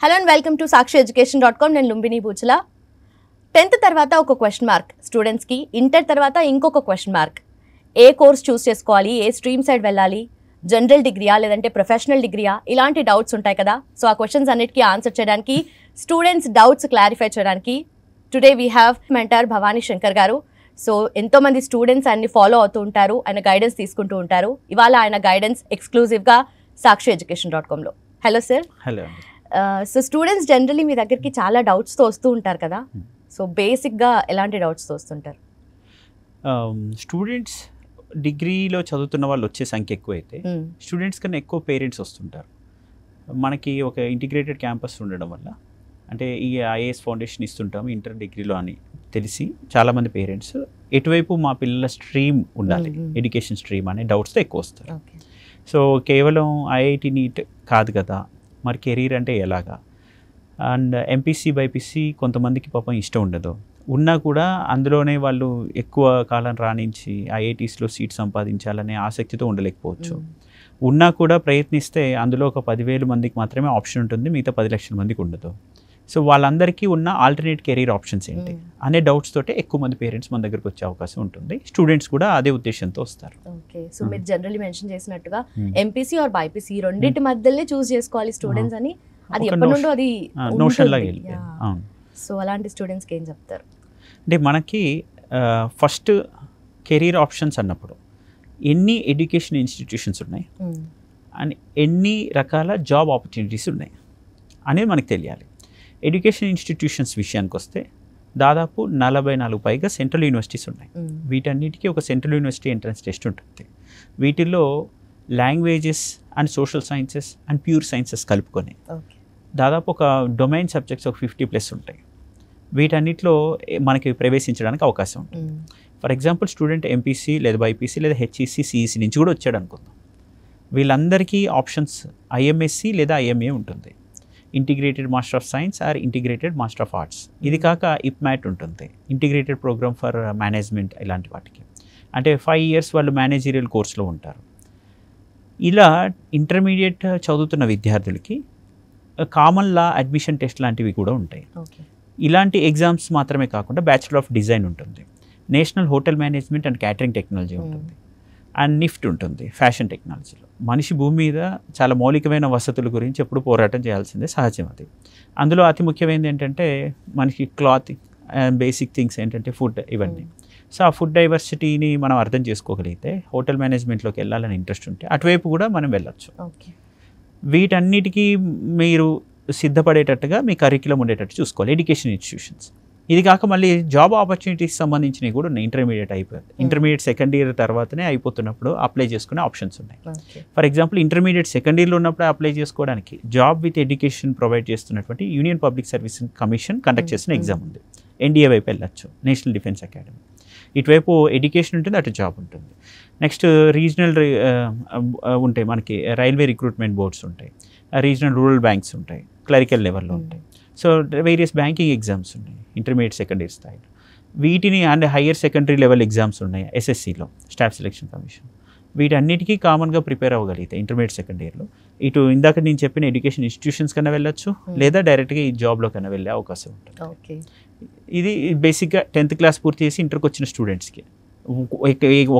Hello and welcome to sakshieducation.com. నేను Lumbini బూచల. 10th తర్వాత ఒక క్వశ్చన్ మార్క్ స్టూడెంట్స్కి, ఇంటర్ తర్వాత ఇంకొక క్వశ్చన్ మార్క్. ఏ కోర్స్ చూస్ చేసుకోవాలి, ఏ స్ట్రీమ్ సైడ్ వెళ్ళాలి, జనరల్ డిగ్రీయా లేదంటే ప్రొఫెషనల్ డిగ్రీయా, ఇలాంటి డౌట్స్ ఉంటాయి కదా. సో ఆ క్వశ్చన్స్ అన్నిటికీ ఆన్సర్ చేయడానికి, స్టూడెంట్స్ డౌట్స్ క్లారిఫై చేయడానికి today we have mentor Bhavani Shankar గారు. సో ఎంతోమంది స్టూడెంట్స్ ఆయన్ని ఫాలో అవుతూ ఉంటారు, ఆయన గైడెన్స్ తీసుకుంటూ ఉంటారు. ఇవాళ ఆయన గైడెన్స్ ఎక్స్క్లూజివ్గా sakshieducation.com లో. Hello sir. Hello. So students generally మీ దగ్గరికి చాలా డౌట్స్తో వస్తూ ఉంటారు కదా. సో బేసిక్గా ఎలాంటి డౌట్స్తో వస్తుంటారు? స్టూడెంట్స్ డిగ్రీలో చదువుతున్న వాళ్ళు వచ్చే సంఖ్య ఎక్కువైతే స్టూడెంట్స్ కన్నా ఎక్కువ పేరెంట్స్ వస్తుంటారు. మనకి ఒక ఇంటిగ్రేటెడ్ క్యాంపస్ ఉండడం వల్ల, అంటే ఈ ఐఏఎస్ ఫౌండేషన్ ఇస్తుంటాము ఇంటర్ డిగ్రీలో అని తెలిసి చాలామంది పేరెంట్స్ ఎటువైపు మా పిల్లల స్ట్రీమ్ ఉండాలి, ఎడ్యుకేషన్ స్ట్రీమ్ అనే డౌట్స్తో ఎక్కువ వస్తారు. సో కేవలం ఐఐటి నీట్ కాదు కదా, మరి కెరీర్ అంటే ఎలాగా, అండ్ ఎంపీసీ బైపీసీ కొంతమందికి పాపం ఇష్టం ఉండదు, ఉన్నా కూడా అందులోనే వాళ్ళు ఎక్కువ కాలం రాణించి ఐఐటీస్లో సీట్ సంపాదించాలనే ఆసక్తితో ఉండలేకపోవచ్చు. ఉన్నా కూడా ప్రయత్నిస్తే అందులో ఒక 10,000 మందికి మాత్రమే ఆప్షన్ ఉంటుంది, మిగతా 10 లక్షల మందికి ఉండదు. సో వాళ్ళందరికీ ఉన్న ఆల్టర్నేట్ కెరీర్ ఆప్షన్స్ ఏంటి అనే డౌట్స్ తోటే ఎక్కువ మంది పేరెంట్స్ మన దగ్గరకు వచ్చే అవకాశం ఉంటుంది. స్టూడెంట్స్ కూడా అదే ఉద్దేశంతో వస్తారు. ఓకే. సో మీరు జనరల్లీ మెన్షన్ చేసినట్టుగా ఎంపీసీ ఆర్ బైపీసీ రెండింటి మధ్యలోనే చూస్ చేసుకోవాలి స్టూడెంట్స్ అని, అది ఎప్పటి నుండో అది నోషన్ లాగా వెళ్ళిపోయింది. అవును. సో అలాంటి స్టూడెంట్స్కి ఏం చెప్తారు? అంటే మనకి ఫస్ట్ కెరీర్ ఆప్షన్స్ అన్నప్పుడు ఎన్ని ఎడ్యుకేషన్ ఇన్స్టిట్యూషన్స్ ఉన్నాయి అండ్ ఎన్ని రకాల జాబ్ ఆపర్చునిటీస్ ఉన్నాయి అనేది మనకు తెలియాలి. ఎడ్యుకేషన్ ఇన్స్టిట్యూషన్స్ విషయానికి వస్తే దాదాపు 44 పైగా సెంట్రల్ యూనివర్సిటీస్ ఉన్నాయి. వీటన్నిటికీ ఒక సెంట్రల్ యూనివర్సిటీ ఎంట్రన్స్ టెస్ట్ ఉంటుంది. వీటిల్లో languages and social sciences and pure sciences కలుపుకొని దాదాపు ఒక డొమైన్ సబ్జెక్ట్స్ ఒక 50+ ఉంటాయి. వీటన్నిటిలో మనకి ప్రవేశించడానికి అవకాశం ఉంటుంది. ఫర్ ఎగ్జాంపుల్ స్టూడెంట్ ఎంపీసీ లేదా బైపీసీ లేదా హెచ్ఈసీ సిఈసీ నుంచి కూడా వచ్చాడు అనుకుందాం. వీళ్ళందరికీ ఆప్షన్స్ ఐఎంఎస్సి లేదా ఐఎంఏ ఉంటుంది, integrated master of science or integrated master of arts. ఇది కాక ఇప్మ్యాట్ ఉంటుంది, ఇంటిగ్రేటెడ్ ప్రోగ్రామ్ ఫర్ మేనేజ్మెంట్. ఇలాంటి వాటికి అంటే 5 years వాళ్ళు మేనేజీరియల్ కోర్సులో ఉంటారు. ఇలా ఇంటర్మీడియట్ చదువుతున్న విద్యార్థులకి కామన్ లా అడ్మిషన్ టెస్ట్ లాంటివి కూడా ఉంటాయి. ఇలాంటి ఎగ్జామ్స్ మాత్రమే కాకుండా బ్యాచిలర్ ఆఫ్ డిజైన్ ఉంటుంది, national hotel management and catering technology ఉంటుంది, అండ్ నిఫ్ట్ ఉంటుంది ఫ్యాషన్ టెక్నాలజీలో. మనిషి భూమి మీద చాలా మౌలికమైన వసతుల గురించి ఎప్పుడు పోరాటం చేయాల్సిందే, సహజం అది. అందులో అతి ముఖ్యమైనది ఏంటంటే మనకి క్లాత్, బేసిక్ థింగ్స్ ఏంటంటే ఫుడ్, ఇవన్నీ. సో ఆ ఫుడ్ డైవర్సిటీని మనం అర్థం చేసుకోగలిగితే హోటల్ మేనేజ్మెంట్లోకి వెళ్ళాలని ఇంట్రెస్ట్ ఉంటే అటువైపు కూడా మనం వెళ్ళొచ్చు. వీటన్నిటికీ మీరు సిద్ధపడేటట్టుగా మీ కరిక్యులం ఉండేటట్టు చూసుకోవాలి ఎడ్యుకేషన్ ఇన్స్టిట్యూషన్స్. ఇది కాక మళ్ళీ జాబ్ ఆపర్చునిటీస్ సంబంధించినవి కూడా ఉన్నాయి. ఇంటర్మీడియట్ అయిపోయింది, ఇంటర్మీడియట్ సెకండ్ ఇయర్ తర్వాతనే అయిపోతున్నప్పుడు అప్లై చేసుకునే ఆప్షన్స్ ఉన్నాయి. ఫర్ ఎగ్జాంపుల్ ఇంటర్మీడియట్ సెకండ్ ఇయర్లో ఉన్నప్పుడు అప్లై చేసుకోవడానికి జాబ్ విత్ ఎడ్యుకేషన్ ప్రొవైడ్ చేస్తున్నటువంటి union public service commission conduct చేసిన ఎగ్జామ్ ఉంది. ఎన్డీఏ వైపు వెళ్ళచ్చు, నేషనల్ డిఫెన్స్ అకాడమీ. ఇటువైపు ఎడ్యుకేషన్ ఉంటుంది, అటు జాబ్ ఉంటుంది. నెక్స్ట్ రీజనల్ ఉంటాయి, మనకి రైల్వే రిక్రూట్మెంట్ బోర్డ్స్ ఉంటాయి, రీజనల్ రూరల్ బ్యాంక్స్ ఉంటాయి, క్లరికల్ లెవెల్లో ఉంటాయి. సో వేరియస్ బ్యాంకింగ్ ఎగ్జామ్స్ ఉన్నాయి ఇంటర్మీడియట్ సెకండ్ ఇయర్ స్థాయిలో. వీటిని and higher secondary level exams ఉన్నాయి ఎస్ఎస్సిలో, స్టాఫ్ సెలక్షన్ కమిషన్. వీటన్నిటికీ కామన్గా ప్రిపేర్ అవ్వగలిగితే ఇంటర్మీడియట్ సెకండ్ ఇయర్లో ఇటు ఇందాక నేను చెప్పిన ఎడ్యుకేషన్ ఇన్స్టిట్యూషన్స్ కన్నా వెళ్ళొచ్చు, లేదా డైరెక్ట్గా ఈ జాబ్లో కన్నా వెళ్ళే అవకాశం ఉంటుంది. ఇది బేసిక్గా 10th క్లాస్ పూర్తి చేసి ఇంటర్కి వచ్చిన స్టూడెంట్స్కి.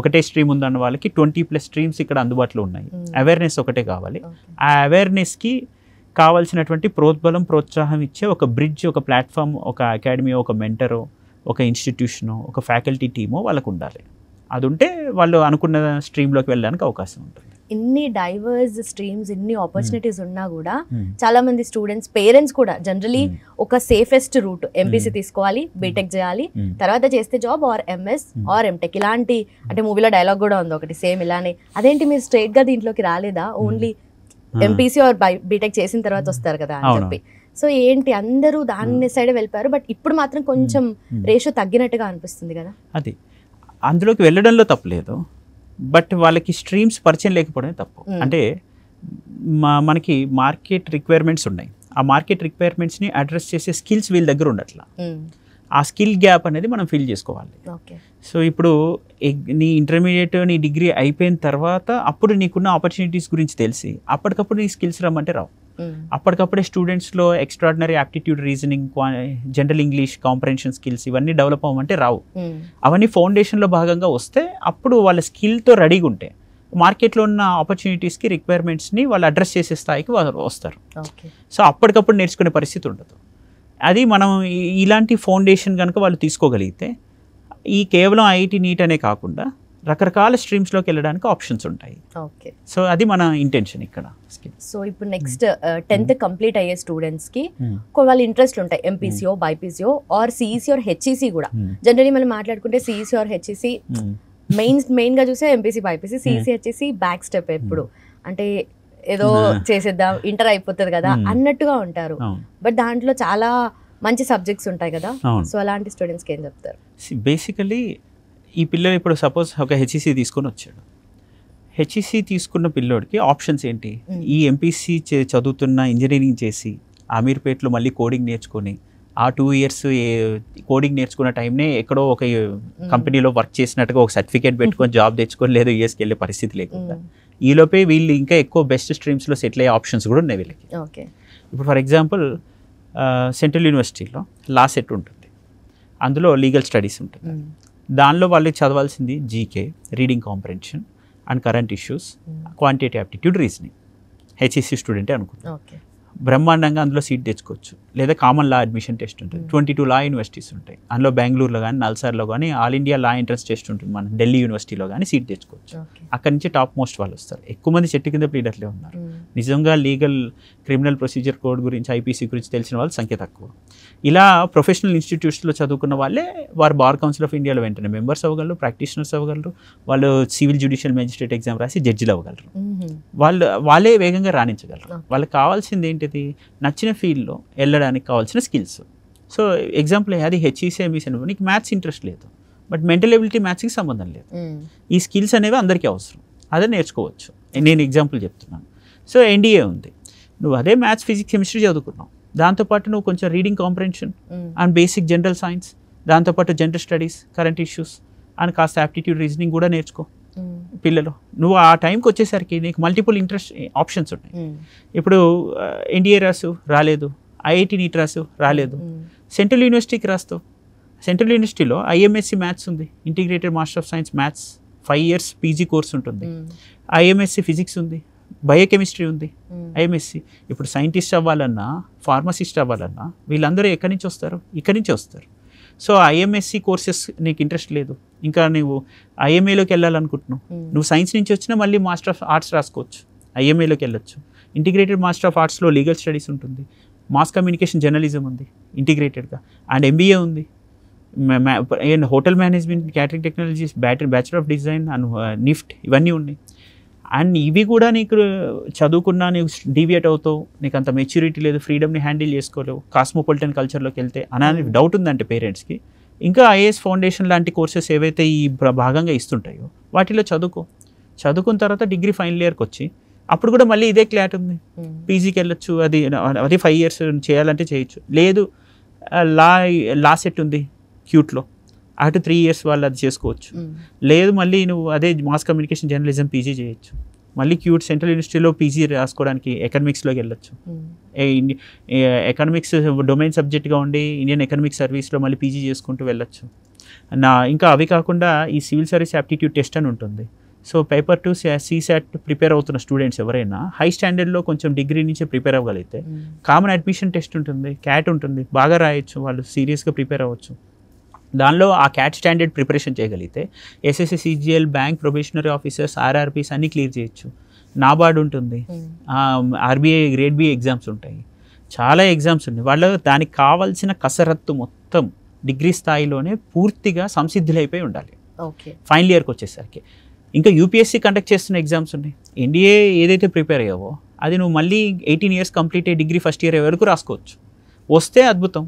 ఒకటే స్ట్రీమ్ ఉందన్న వాళ్ళకి 20+ స్ట్రీమ్స్ ఇక్కడ అందుబాటులో ఉన్నాయి. అవేర్నెస్ ఒకటే కావాలి. ఆ అవేర్నెస్కి కావాల్సినటువంటి ప్రోద్బలం, ప్రోత్సాహం ఇచ్చే ఒక బ్రిడ్జ్, ఒక ప్లాట్ఫామ్, ఒక అకాడమీ, ఒక మెంటరో, ఒక ఇన్స్టిట్యూషనో, ఒక ఫ్యాకల్టీ టీమో వాళ్ళకు ఉండాలి. అది ఉంటే వాళ్ళు అనుకున్న స్ట్రీమ్లోకి వెళ్ళడానికి అవకాశం ఉంటుంది. ఇన్ని డైవర్స్ స్ట్రీమ్స్, ఇన్ని ఆపర్చునిటీస్ ఉన్నా కూడా చాలా మంది స్టూడెంట్స్, పేరెంట్స్ కూడా జనరలీ ఒక సేఫెస్ట్ రూట్ ఎంపీసీ తీసుకోవాలి, బీటెక్ చేయాలి, తర్వాత చేస్తే job or MS or MTech. ఇలాంటి అంటే మూవీలో డైలాగ్ కూడా ఉంది ఒకటి సేమ్ ఇలానే. అదేంటి మీరు స్ట్రైట్ గా దీంట్లోకి రాలేదా, ఓన్లీ ఎంపీసీ ఆర్ బీటెక్ చేసిన తర్వాత వస్తారు కదా అని చెప్పి? సో ఏంటి అందరూ దాని సైడ్ వెళ్ళిపోయారు, బట్ ఇప్పుడు మాత్రం కొంచెం రేషియో తగ్గినట్టుగా అనిపిస్తుంది కదా. అది అందులోకి వెళ్ళడంలో తప్పలేదు, బట్ వాళ్ళకి స్ట్రీమ్స్ పరిచయం లేకపోవడమే తప్పు. అంటే మనకి మార్కెట్ రిక్వైర్మెంట్స్ ఉన్నాయి, ఆ మార్కెట్ రిక్వైర్మెంట్స్ని అడ్రస్ చేసే స్కిల్స్ వీళ్ళ దగ్గర ఉండట్లా. ఆ స్కిల్ గ్యాప్ అనేది మనం ఫిల్ చేసుకోవాలి. సో ఇప్పుడు నీ ఇంటర్మీడియట్, నీ డిగ్రీ అయిపోయిన తర్వాత అప్పుడు నీకున్న ఆపర్చునిటీస్ గురించి తెలిసి అప్పటికప్పుడు నీ స్కిల్స్ రమ్మంటే రావు. అప్పటికప్పుడే స్టూడెంట్స్లో extraordinary aptitude, reasoning, general English, comprehension skills ఇవన్నీ డెవలప్ అవ్వమంటే రావు. అవన్నీ ఫౌండేషన్లో భాగంగా వస్తే అప్పుడు వాళ్ళ స్కిల్తో రెడీగా ఉంటే మార్కెట్లో ఉన్న ఆపర్చునిటీస్కి, రిక్వైర్మెంట్స్ని వాళ్ళు అడ్రస్ చేసే స్థాయికి వాళ్ళు వస్తారు. సో అప్పటికప్పుడు నేర్చుకునే పరిస్థితి ఉండదు. అది మనం ఇలాంటి ఫౌండేషన్ కనుక వాళ్ళు తీసుకోగలిగితే ఈ కేవలం ఐఐటి నీట్ అనే కాకుండా రకరకాల స్ట్రీమ్స్లోకి వెళ్ళడానికి ఆప్షన్స్ ఉంటాయి. ఓకే, సో అది మన ఇంటెన్షన్ ఇక్కడ. సో ఇప్పుడు నెక్స్ట్ 10th కంప్లీట్ అయ్యే స్టూడెంట్స్కి వాళ్ళ ఇంట్రెస్ట్ ఉంటాయి, ఎంపీసీఓ, బైపీసీఓ ఆర్ సిఈసీ ఆర్ హెచ్ఈసీ కూడా. జనరలీ మనం మాట్లాడుకుంటే సిఈసీ ఆర్ హెచ్ఈసీ మెయిన్గా చూసే MPC, BiPC, CEC, HEC back step ఎప్పుడు అంటే ఏదో చేసేద్దాం ఇంటర్ అయిపోతుంది కదా అన్నట్టుగా ఉంటారు. బట్ దాంట్లో చాలా మంచి సబ్జెక్ట్స్ ఉంటాయి కదా, సో అలాంటి స్టూడెంట్స్కి ఏం చెప్తారు? బేసికలీ ఈ పిల్లలు ఇప్పుడు సపోజ్ ఒక హెచ్ఈసీ తీసుకొని వచ్చాడు. హెచ్ఈసీ తీసుకున్న పిల్లోడికి ఆప్షన్స్ ఏంటి? ఈ ఎంపీసీ చదువుతున్న ఇంజనీరింగ్ చేసి అమీర్పేట్లో మళ్ళీ కోడింగ్ నేర్చుకొని ఆ 2 years కోడింగ్ నేర్చుకున్న టైంనే ఎక్కడో ఒక కంపెనీలో వర్క్ చేసినట్టుగా ఒక సర్టిఫికేట్ పెట్టుకొని జాబ్ తెచ్చుకొని లేదా యూఎస్కి వెళ్ళే పరిస్థితి లేకుండా ఈలోపే వీళ్ళు ఇంకా ఎక్కువ బెస్ట్ స్ట్రీమ్స్లో సెటిల్ అయ్యే ఆప్షన్స్ కూడా ఉన్నాయి వీళ్ళకి. ఇప్పుడు ఫర్ ఎగ్జాంపుల్ సెంట్రల్ యూనివర్సిటీలో లా సెట్ ఉంటుంది, అందులో లీగల్ స్టడీస్ ఉంటుంది. దానిలో వాళ్ళు చదవాల్సింది GK, reading comprehension and current issues, quantitative aptitude, reasoning. HEC స్టూడెంటే అనుకుంటాం. బ్రహ్మాండంగా అందులో సీట్ తెచ్చుకోవచ్చు. లేదా కామన్ లా అడ్మిషన్ టెస్ట్ ఉంటుంది, 22 లా యూనివర్సిటీస్ ఉంటాయి. అందులో బెంగళూరులో కానీ, నల్సార్లో కానీ ఆల్ ఇండియా లా ఎంట్రన్స్ టెస్ట్ ఉంటుంది. మన ఢిల్లీ యూనివర్సిటీలో కానీ సీట్ తెచ్చుకోవచ్చు. అక్కడి నుంచి టాప్ మోస్ట్ వాళ్ళు వస్తారు. ఎక్కువ మంది చెట్టు కింద ప్లీడర్లే ఉన్నారు. నిజంగా లీగల్, క్రిమినల్ ప్రొసీజర్ కోడ్ గురించి, ఐపీసీ గురించి తెలిసిన వాళ్ళ సంఖ్య తక్కువ. ఇలా ప్రొఫెషనల్ ఇన్స్టిట్యూట్స్లో చదువుకున్న వాళ్ళే వారు బార్ కౌన్సిల్ ఆఫ్ ఇండియాలో వెంటనే మెంబర్స్ అవ్వగలరు, ప్రాక్టీషనర్స్ అవ్వగలరు, వాళ్ళు సివిల్ జ్యుడిషియల్ మేజిస్ట్రేట్ ఎగ్జామ్ రాసి జడ్జిలు అవ్వగలరు. వాళ్ళే వేగంగా రాణించగలరు. వాళ్ళకి కావాల్సింది ఏంటిది? నచ్చిన ఫీల్డ్లో వెళ్ళడానికి కావాల్సిన స్కిల్స్. సో ఎగ్జాంపుల్ అది హెచ్ఈసీ, ఎంఈసీ అనుకో, నీకు మ్యాథ్స్ ఇంట్రెస్ట్ లేదు, బట్ మెంటల్ ఎబిలిటీ మ్యాథ్స్కి సంబంధం లేదు. ఈ స్కిల్స్ అనేవి అందరికీ అవసరం, అదే నేర్చుకోవచ్చు. నేను ఎగ్జాంపుల్ చెప్తున్నాను. సో ఎన్డీఏ ఉంది, నువ్వు అదే మ్యాథ్స్, ఫిజిక్స్, కెమిస్ట్రీ చదువుకున్నావు, దాంతోపాటు నువ్వు కొంచెం reading comprehension and basic general science, దాంతోపాటు general studies, current issues and కాస్త యాప్టిట్యూడ్, రీజనింగ్ కూడా నేర్చుకో. పిల్లలు నువ్వు ఆ టైంకి వచ్చేసరికి నీకు మల్టిపుల్ ఇంట్రెస్ట్ ఆప్షన్స్ ఉన్నాయి. ఇప్పుడు ఎన్డీఏ రాసు రాలేదు, ఐఐటి నీట్ రాసు రాలేదు, సెంట్రల్ యూనివర్సిటీకి రాస్తావు. సెంట్రల్ యూనివర్సిటీలో ఐఎంఎస్సి మ్యాథ్స్ ఉంది, integrated master of science maths, 5 years PG course ఉంటుంది. ఐఎంఎస్సి ఫిజిక్స్ ఉంది, బయోకెమిస్ట్రీ ఉంది, ఐఎంఎస్సి. ఇప్పుడు సైంటిస్ట్ అవ్వాలన్నా, ఫార్మసిస్ట్ అవ్వాలన్నా వీళ్ళందరూ ఎక్కడి నుంచి వస్తారు? ఇక్కడి నుంచి వస్తారు. సో ఐఎంఎస్సి కోర్సెస్ నీకు ఇంట్రెస్ట్ లేదు, ఇంకా నువ్వు ఐఎంఏలోకి వెళ్ళాలనుకుంటున్నావు, నువ్వు సైన్స్ నుంచి వచ్చినా మళ్ళీ మాస్టర్ ఆఫ్ ఆర్ట్స్ రాసుకోవచ్చు, ఐఎంఏలోకి వెళ్ళొచ్చు. ఇంటిగ్రేటెడ్ మాస్టర్ ఆఫ్ ఆర్ట్స్లో లీగల్ స్టడీస్ ఉంటుంది, మాస్ కమ్యూనికేషన్ జర్నలిజం ఉంది ఇంటిగ్రేటెడ్గా, అండ్ ఎంబీఏ ఉంది, hotel management, catering technologies, bachelor of design and NIFT ఇవన్నీ ఉన్నాయి. అండ్ ఇవి కూడా నీకు చదువుకున్నా నీకు డీవియేట్ అవుతావు, నీకు అంత మెచ్యూరిటీ లేదు, ఫ్రీడమ్ని హ్యాండిల్ చేసుకోలేవు, కాస్మోపాలిటన్ కల్చర్లోకి వెళ్తే అని డౌట్ ఉందంటే పేరెంట్స్కి, ఇంకా ఐఏఎస్ ఫౌండేషన్ లాంటి కోర్సెస్ ఏవైతే ఈ భాగంగా ఇస్తుంటాయో వాటిలో చదువుకున్న తర్వాత డిగ్రీ ఫైనల్ ఇయర్కి వచ్చి అప్పుడు కూడా మళ్ళీ ఇదే క్లాట్ ఉంది, పీజీకి వెళ్ళొచ్చు. అది 5 years చేయాలంటే చేయొచ్చు. లేదు లా సెట్ ఉంది క్యూట్లో, అటు 3 years వాళ్ళు అది చేసుకోవచ్చు. లేదు మళ్ళీ నువ్వు అదే మాస్ కమ్యూనికేషన్ జర్నలిజం పీజీ చేయొచ్చు, మళ్ళీ క్యూట్ సెంట్రల్ యూనివర్సిటీలో పీజీ రాసుకోవడానికి ఎకనామిక్స్లోకి వెళ్ళొచ్చు. ఎకనామిక్స్ డొమైన్ సబ్జెక్ట్గా ఉండి ఇండియన్ ఎకనామిక్ సర్వీస్లో మళ్ళీ పీజీ చేసుకుంటూ వెళ్ళొచ్చు. ఇంకా అవి కాకుండా ఈ సివిల్ సర్వీస్ యాప్టిట్యూడ్ టెస్ట్ అని ఉంటుంది. సో పేపర్ 2 CSAT ప్రిపేర్ అవుతున్న స్టూడెంట్స్ ఎవరైనా హై స్టాండర్డ్లో కొంచెం డిగ్రీ నుంచి ప్రిపేర్ అవ్వగలిగితే కామన్ అడ్మిషన్ టెస్ట్ ఉంటుంది, క్యాట్ ఉంటుంది, బాగా రాయొచ్చు, వాళ్ళు సీరియస్గా ప్రిపేర్ అవ్వచ్చు. దానిలో ఆ క్యాట్ స్టాండర్డ్ ప్రిపరేషన్ చేయగలిగితే SSC, CGL, bank, probationary officers, RRBs అన్నీ క్లియర్ చేయొచ్చు. నాబార్డ్ ఉంటుంది, ఆర్బీఐ గ్రేడ్ బి ఎగ్జామ్స్ ఉంటాయి, చాలా ఎగ్జామ్స్ ఉన్నాయి. వాళ్ళు దానికి కావాల్సిన కసరత్తు మొత్తం డిగ్రీ స్థాయిలోనే పూర్తిగా సంసిద్ధులైపోయి ఉండాలి. ఫైనల్ ఇయర్కి వచ్చేసరికి ఇంకా యూపీఎస్సీ కండక్ట్ చేస్తున్న ఎగ్జామ్స్ ఉన్నాయి. ఎన్డీఏ ఏదైతే ప్రిపేర్ అయ్యావో అది నువ్వు మళ్ళీ 18 years కంప్లీట్ అయ్యి డిగ్రీ ఫస్ట్ ఇయర్ వరకు రాసుకోవచ్చు. వస్తే అద్భుతం,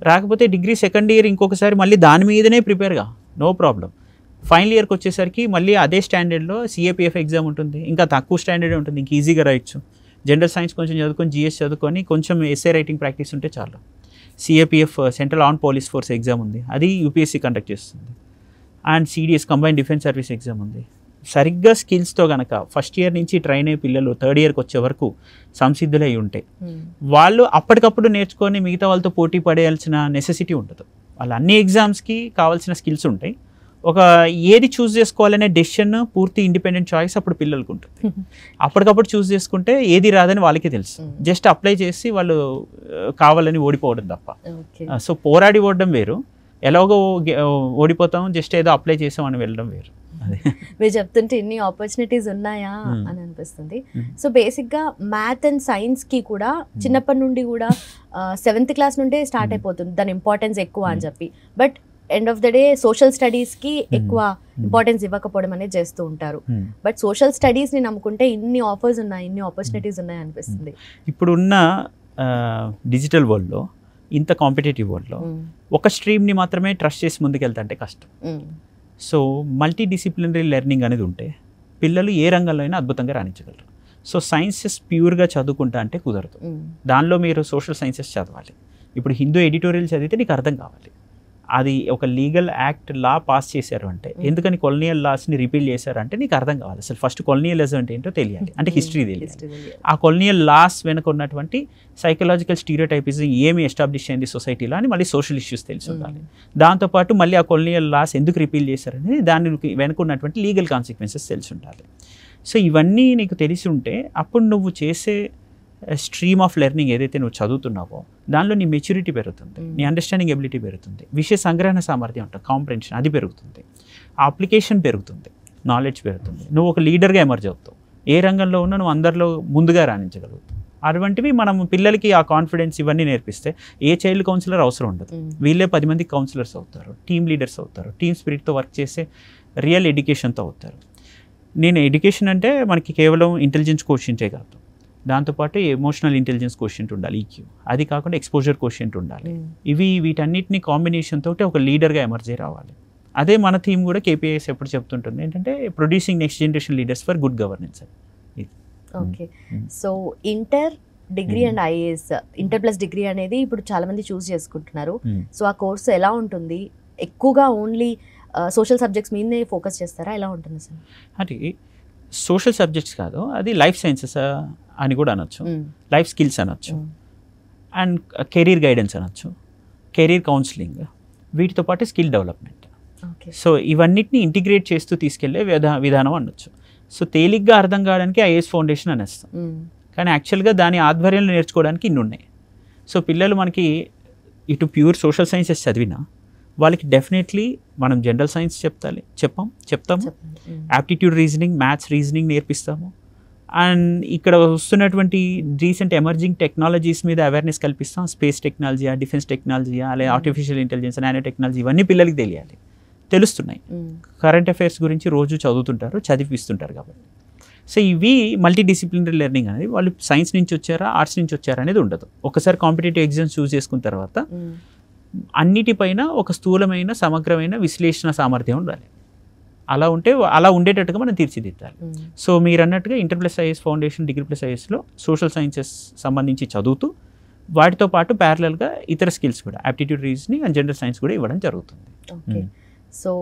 రాకపోతే డిగ్రీ సెకండ్ ఇయర్ ఇంకొకసారి మళ్ళీ దాని మీదనే ప్రిపేర్గా, నో ప్రాబ్లం. ఫైనల్ ఇయర్కి వచ్చేసరికి మళ్ళీ అదే స్టాండర్డ్లో సిఏపిఎఫ్ ఎగ్జామ్ ఉంటుంది, ఇంకా తక్కువ స్టాండర్డే ఉంటుంది, ఇంక ఈజీగా రాయొచ్చు. జనరల్ సైన్స్ కొంచెం చదువుకొని, జిఎస్ చదువుకొని, కొంచెం ఎస్ఏ రైటింగ్ ప్రాక్టీస్ ఉంటే చాలు. CAPF central arm police force exam ఉంది, అది యూపీఎస్సీ కండక్ట్ చేస్తుంది. And CDS combined defence service exam ఉంది. సరిగ్గా స్కిల్స్తో కనుక ఫస్ట్ ఇయర్ నుంచి ట్రైన్ అయ్యే పిల్లలు థర్డ్ ఇయర్కి వచ్చే వరకు సంసిద్ధులై ఉంటే వాళ్ళు అప్పటికప్పుడు నేర్చుకొని మిగతా వాళ్ళతో పోటీ పడేయాల్సిన నెసెసిటీ ఉండదు. వాళ్ళు అన్ని ఎగ్జామ్స్కి కావాల్సిన స్కిల్స్ ఉంటాయి. ఒక ఏది చూస్ చేసుకోవాలనే డెసిషన్ పూర్తి ఇండిపెండెంట్ చాయిస్ అప్పుడు పిల్లలకు ఉంటుంది. అప్పటికప్పుడు చూస్ చేసుకుంటే ఏది రాదని వాళ్ళకే తెలుసు. జస్ట్ అప్లై చేసి వాళ్ళు కావాలని ఓడిపోవడం తప్ప. సో పోరాడి ఓడడం వేరు, ఎలాగో ఓడిపోతాం జస్ట్ ఏదో అప్లై చేసామని వెళ్ళడం వేరు. మీరు చెప్తుంటే ఇన్ని ఆపర్చునిటీస్ ఉన్నాయా అని అనిపిస్తుంది. సో బేసిక్గా మ్యాథ్ అండ్ సైన్స్కి కూడా చిన్నప్పటి నుండి కూడా 7th క్లాస్ నుండే స్టార్ట్ అయిపోతుంది దాని ఇంపార్టెన్స్ ఎక్కువ అని చెప్పి. But end of the day social స్టడీస్కి ఎక్కువ ఇంపార్టెన్స్ ఇవ్వకపోవడం అనేది చేస్తూ ఉంటారు. బట్ సోషల్ స్టడీస్ని నమ్ముకుంటే ఇన్ని ఆఫర్స్ ఉన్నాయి, ఇన్ని ఆపర్చునిటీస్ ఉన్నాయి అనిపిస్తుంది. ఇప్పుడున్న డిజిటల్ వరల్డ్లో, ఇంత కాంపిటేటివ్ వరల్డ్లో ఒక స్ట్రీమ్ని మాత్రమే ట్రస్ట్ చేసి ముందుకెళ్తాంటే కష్టం. సో మల్టీ డిసిప్లినరీ లెర్నింగ్ అనేది ఉంటే పిల్లలు ఏ రంగంలో అయినా అద్భుతంగా రాణించగలరు. సో సైన్సెస్ ప్యూర్గా చదువుకుంటా అంటే కుదరదు. దానిలో మీరు సోషల్ సైన్సెస్ చదవాలి. ఇప్పుడు హిందూ ఎడిటోరియల్ చదివితే నీకు అర్థం కావాలి. అది ఒక లీగల్ యాక్ట్ లా పాస్ చేశారు అంటే, ఎందుకని కొలనియల్ లాస్ని రిపీల్ చేశారు అంటే నీకు అర్థం కావాలి. అసలు ఫస్ట్ కొలనియలిజం అంటే ఏంటో తెలియాలి, అంటే హిస్టరీ తెలియాలి. ఆ కొలనియల్ లాస్ వెనుక ఉన్నటువంటి సైకలాజికల్ స్టీరియోటైపిజం ఏమి ఎస్టాబ్లిష్ అయింది సొసైటీలో అని మళ్ళీ సోషల్ ఇష్యూస్ తెలిసి ఉండాలి. దాంతోపాటు మళ్ళీ ఆ కొలనియల్ లాస్ ఎందుకు రిపీల్ చేశారనేది దాని వెనుక ఉన్నటువంటి లీగల్ కాన్సిక్వెన్సెస్ తెలిసి ఉండాలి. సో ఇవన్నీ నీకు తెలిసి ఉంటే అప్పుడు నువ్వు చేసే స్ట్రీమ్ ఆఫ్ లెర్నింగ్ ఏదైతే నువ్వు చదువుతున్నావో దానిలో నీ మెచ్యూరిటీ పెరుగుతుంది, నీ అండర్స్టాండింగ్ ఎబిలిటీ పెరుగుతుంది, విషయ సంగ్రహణ సామర్థ్యం ఉంటుంది, కాంప్రెన్షన్ అది పెరుగుతుంది, ఆ అప్లికేషన్ పెరుగుతుంది, నాలెడ్జ్ పెరుగుతుంది, నువ్వు ఒక లీడర్గా ఎమర్జ్ అవుతావు, ఏ రంగంలో ఉన్నా నువ్వు అందరిలో ముందుగా రాణించగలుగుతావు. అటువంటివి మనం పిల్లలకి ఆ కాన్ఫిడెన్స్ ఇవన్నీ నేర్పిస్తే ఏ చైల్డ్ కౌన్సిలర్ అవసరం ఉండదు. వీళ్ళే 10 మంది కౌన్సిలర్స్ అవుతారు, టీమ్ లీడర్స్ అవుతారు, టీమ్ స్పిరిట్తో వర్క్ చేసే రియల్ ఎడ్యుకేషన్తో అవుతారు. నేను ఎడ్యుకేషన్ అంటే మనకి కేవలం ఇంటెలిజెన్స్ కోషెంటే కాదు, దాంతోపాటు ఎమోషనల్ ఇంటెలిజెన్స్ కోషెంట్ ఉండాలి, ఈక్యూ, అది కాకుండా ఎక్స్పోజర్ కోషెంట్ ఉండాలి. వీటన్నిటిని కాంబినేషన్ తోటి ఒక లీడర్గా ఎమర్జ్ అయ్యి రావాలి. అదే మన థీమ్ కూడా కేపీఐఎస్ ఎప్పుడు చెప్తుంటుంది ఏంటంటే producing next generation leaders for good governance అని. Okay, so inter degree and IAS, inter plus degree అనేది ఇప్పుడు చాలా మంది చూస్ చేసుకుంటున్నారు. సో ఆ కోర్సు ఎలా ఉంటుంది? ఎక్కువగా ఓన్లీ సోషల్ సబ్జెక్ట్స్ మీదనే ఫోకస్ చేస్తారా, ఎలా ఉంటుంది సార్? అది సోషల్ సబ్జెక్ట్స్ కాదు, అది లైఫ్ సైన్సెస్ అని కూడా అనొచ్చు, లైఫ్ స్కిల్స్ అనొచ్చు, అండ్ కెరీర్ గైడెన్స్ అనొచ్చు, కెరీర్ కౌన్సిలింగ్, వీటితో పాటు స్కిల్ డెవలప్మెంట్. సో ఇవన్నిటిని ఇంటిగ్రేట్ చేస్తూ తీసుకెళ్లే విధానం అనొచ్చు. సో తేలిగ్గా అర్థం కావడానికి ఐఏఎస్ ఫౌండేషన్ అనేస్తాం, కానీ యాక్చువల్గా దాని ఆధ్వర్యంలో నేర్చుకోవడానికి ఇన్ని ఉన్నాయి. సో పిల్లలు మనకి ఇటు ప్యూర్ సోషల్ సైన్సెస్ చదివినా వాళ్ళకి డెఫినెట్లీ మనం జనరల్ సైన్స్ చెప్తాము, యాప్టిట్యూడ్ రీజనింగ్, మ్యాథ్స్ రీజనింగ్ నేర్పిస్తాము, అండ్ ఇక్కడ వస్తున్నటువంటి రీసెంట్ ఎమర్జింగ్ టెక్నాలజీస్ మీద అవేర్నెస్ కల్పిస్తాం. స్పేస్ టెక్నాలజీయా, డిఫెన్స్ టెక్నాలజీయా, అలాగే ఆర్టిఫిషియల్ ఇంటెలిజెన్స్, నానో టెక్నాలజీ, ఇవన్నీ పిల్లలకి తెలియాలి, తెలుస్తున్నాయి. కరెంట్ అఫైర్స్ గురించి రోజు చదువుతుంటారు, చదివిస్తుంటారు కాబట్టి. సో ఇవి మల్టీ డిసిప్లినరీ లెర్నింగ్ అనేది వాళ్ళు సైన్స్ నుంచి వచ్చారా, ఆర్ట్స్ నుంచి వచ్చారా అనేది ఉండదు. ఒకసారి కాంపిటేటివ్ ఎగ్జామ్స్ చూస్ చేసుకున్న తర్వాత అన్నిటిపైన ఒక స్థూలమైన సమగ్రమైన విశ్లేషణ సామర్థ్యం ఉండాలి. అలా ఉండేటట్టుగా మనం తీర్చిదిద్దాలి. సో మీరు అన్నట్టుగా inter plus IAS foundation, degree plus ఐఏఎస్లో సోషల్ సైన్సెస్ సంబంధించి చదువుతూ వాటితో పాటు ప్యారలల్గా ఇతర స్కిల్స్ కూడా, aptitude reasoning and general science కూడా ఇవ్వడం జరుగుతుంది. ఓకే, సో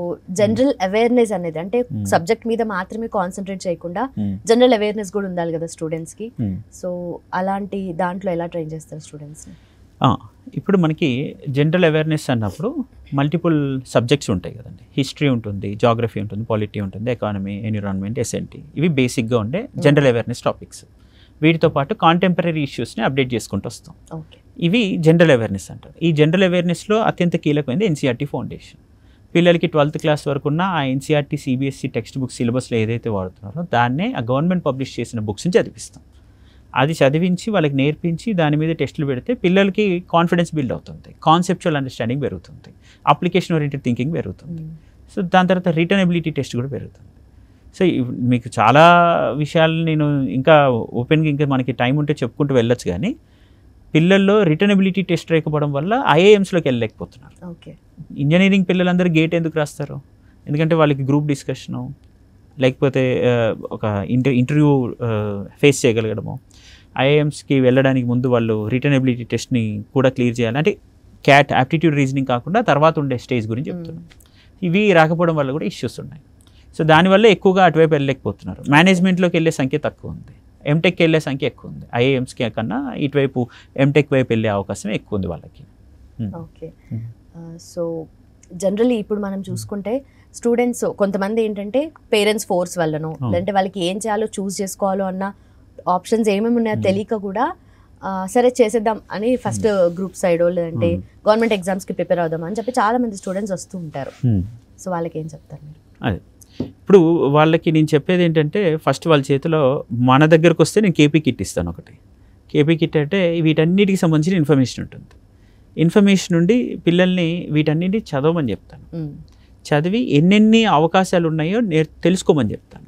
జనరల్ అవేర్నెస్ అనేది అంటే సబ్జెక్ట్ మీద మాత్రమే కాన్సన్ట్రేట్ చేయకుండా జనరల్ అవేర్నెస్ కూడా ఉండాలి కదా స్టూడెంట్స్కి. సో అలాంటి దాంట్లో ఎలా ట్రైన్ చేస్తారు స్టూడెంట్స్ని? ఇప్పుడు మనకి జనరల్ అవేర్నెస్ అన్నప్పుడు మల్టిపుల్ సబ్జెక్ట్స్ ఉంటాయి కదండి. హిస్టరీ ఉంటుంది, జాగ్రఫీ ఉంటుంది, పాలిటీ ఉంటుంది, ఎకానమీ, ఎన్విరాన్మెంట్, ఎస్ఎన్టీ, ఇవి బేసిక్గా ఉండే జనరల్ అవేర్నెస్ టాపిక్స్. వీటితో పాటు కాంటెంపరీ ఇష్యూస్ని అప్డేట్ చేసుకుంటూ వస్తాం. ఇవి జనరల్ అవేర్నెస్ అంటారు. ఈ జనరల్ అవేర్నెస్లో అత్యంత కీలకమైనది ఎన్సీఆర్టీ ఫౌండేషన్. పిల్లలకి 12th క్లాస్ వరకు ఉన్న ఆ ఎన్సీఆర్టీ సిబిఎస్ఈ టెక్స్ట్ బుక్ సిలబస్లో ఏదైతే వాడుతున్నారో దాన్నే ఆ గవర్నమెంట్ పబ్లిష్ చేసిన బుక్స్ని చదివిస్తాం. అది చదివించి వాళ్ళకి నేర్పించి దాని మీద టెస్టులు పెడితే పిల్లలకి కాన్ఫిడెన్స్ బిల్డ్ అవుతుంది, కాన్సెప్చువల్ అండర్స్టాండింగ్ పెరుగుతుంది, అప్లికేషన్ ఓరియంటెడ్ థింకింగ్ పెరుగుతుంది. సో దాని తర్వాత రిటర్న్ ఎబిలిటీ టెస్ట్ కూడా పెరుగుతుంది. సో మీకు చాలా విషయాలు నేను ఇంకా ఓపెన్గా ఇంకా మనకి టైం ఉంటే చెప్పుకుంటూ వెళ్ళొచ్చు, కానీ పిల్లల్లో రిటర్న్ ఎబిలిటీ టెస్ట్ రాకపోవడం వల్ల ఐఏఎమ్స్లోకి వెళ్ళలేకపోతున్నారు. ఇంజనీరింగ్ పిల్లలందరూ గేట్ ఎందుకు రాస్తారు? ఎందుకంటే వాళ్ళకి గ్రూప్ డిస్కషను, లేకపోతే ఒక ఇంటర్వ్యూ ఫేస్ చేయగలగడము, ఐఏఎమ్స్కి వెళ్ళడానికి ముందు వాళ్ళు రిటర్న్ ఎబిలిటీ టెస్ట్ని కూడా క్లియర్ చేయాలి. అంటే క్యాట్, యాప్టిట్యూడ్ రీజనింగ్ కాకుండా తర్వాత ఉండే స్టేజ్ గురించి చెప్తున్నాం. ఇవి రాకపోవడం వల్ల కూడా ఇష్యూస్ ఉన్నాయి. సో దానివల్ల ఎక్కువగా అటువైపు వెళ్ళలేకపోతున్నారు. మేనేజ్మెంట్లోకి వెళ్ళే సంఖ్య తక్కువ ఉంది, ఎంటెక్కి వెళ్ళే సంఖ్య ఎక్కువ ఉంది. ఐఐఎమ్స్కి కన్నా ఇటువైపు ఎంటెక్ వైపు వెళ్ళే అవకాశం ఎక్కువ ఉంది వాళ్ళకి. ఓకే. సో జనరల్లీ ఇప్పుడు మనం చూసుకుంటే స్టూడెంట్స్ కొంతమంది ఏంటంటే పేరెంట్స్ ఫోర్స్ వల్లనో లేదంటే వాళ్ళకి ఏం చేయాలో చూస్ చేసుకోవాలో అన్న ఆప్షన్స్ ఏమేమి ఉన్నాయో తెలియక కూడా సరే చేసేద్దాం అని ఫస్ట్ గ్రూప్ సైడ్ లేదంటే గవర్నమెంట్ ఎగ్జామ్స్కి ప్రిపేర్ అవుదాం అని చెప్పి చాలా మంది స్టూడెంట్స్ వస్తూ ఉంటారు. సో వాళ్ళకి ఏం చెప్తారు మీరు? అదే ఇప్పుడు వాళ్ళకి నేను చెప్పేది ఏంటంటే ఫస్ట్ వాళ్ళ చేతిలో మన దగ్గరకు వస్తే నేను కేపీ కిట్ ఇస్తాను. ఒకటి కేపీ కిట్ అంటే వీటన్నిటికి సంబంధించిన ఇన్ఫర్మేషన్ ఉంటుంది. ఇన్ఫర్మేషన్ నుండి పిల్లల్ని వీటన్నిటి చదవమని చెప్తాను. చదివి ఎన్నెన్ని అవకాశాలు ఉన్నాయో తెలుసుకోమని చెప్తాను.